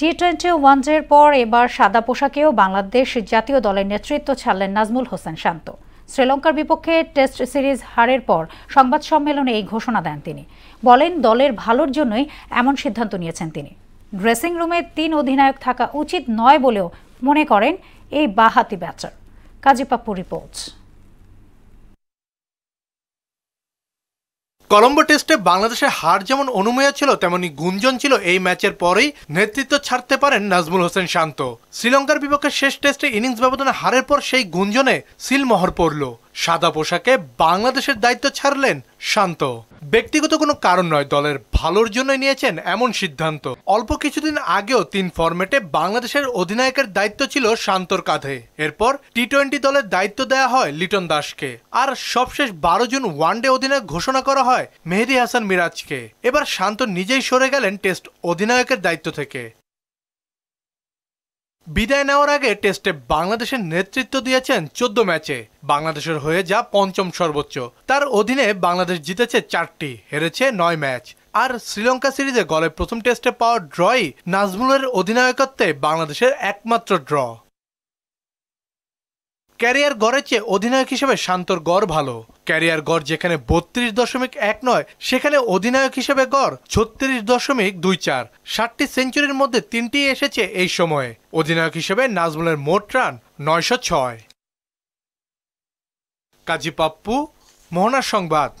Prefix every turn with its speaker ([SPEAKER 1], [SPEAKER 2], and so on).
[SPEAKER 1] টি-20 ওয়ানডের পর এবার সাদা পোশাকেও বাংলাদেশ জাতীয় দলের নেতৃত্ব ছাড়লেন নাজমুল হোসেন শান্ত। শ্রীলঙ্কার বিপক্ষে টেস্ট সিরিজ হারের পর সংবাদ সম্মেলনে এই ঘোষণা দেন তিনি। বলেন, দলের ভালোর জন্যই এমন সিদ্ধান্ত নিয়েছেন তিনি। ড্রেসিং রুমে 3 অধিনায়ক থাকা উচিত নয় বলেও মনে করেন এই বাঁহাতি ব্যাটার। কাজী পাপ্পু রিপোর্টস।
[SPEAKER 2] কলম্বো টেস্টে বাংলাদেশের হার যেমন অনুমেয় ছিল, তেমনি গুঞ্জন ছিল এই ম্যাচের পরেই নেতৃত্ব ছাড়তে পারেন নাজমুল হোসেন শান্ত। শ্রীলঙ্কার বিপক্ষে শেষ টেস্টে ইনিংস ব্যবধানে হারের পর সেই গুঞ্জনে সিলমোহর পড়ল। সাদা পোশাকে বাংলাদেশের দায়িত্ব ছাড়লেন শান্ত। ব্যক্তিগত কোনো কারণ নয়, দলের ভালোর জন্য নিয়েছেন এমন সিদ্ধান্ত। অল্প কিছুদিন আগেও 3 ফরম্যাটে বাংলাদেশের অধিনায়কের দায়িত্ব ছিল শান্তর কাঁধে। এরপর টি-20 দলের দায়িত্ব দেয়া হয় লিটন দাসকে, আর সবশেষ 12 জুন ওয়ানডে অধিনায়ক ঘোষণা করা হয় মেহেদী হাসান মিরাজকে। এবার শান্ত নিজেই সরে গেলেন টেস্ট অধিনায়কের দায়িত্ব থেকে। বিদায় নেওয়ার আগে টেস্টে বাংলাদেশের নেতৃত্ব দিয়েছেন 14 ম্যাচে, বাংলাদেশের হয়ে যা 5ম সর্বোচ্চ। তার অধীনে বাংলাদেশ জিতেছে 4টি, হেরেছে 9 ম্যাচ। আর শ্রীলঙ্কা সিরিজে গলে প্রথম টেস্টে পাওয়া ড্রই নাজমুলের অধিনায়কত্বে বাংলাদেশের একমাত্র ড্র। ক্যারিয়ার গড়ের চেয়ে অধিনায়ক হিসেবে শান্তর গড় ভালো। ক্যারিয়ার গড় যেখানে 32.1 নয়, সেখানে অধিনায়ক হিসেবে গড় 36.24। 60টি সেঞ্চুরির মধ্যে 3টি এসেছে এই সময়ে। অধিনায়ক হিসেবে নাজমুলের মোট রান 906। কাজী পাপ্পু, মোহনার সংবাদ।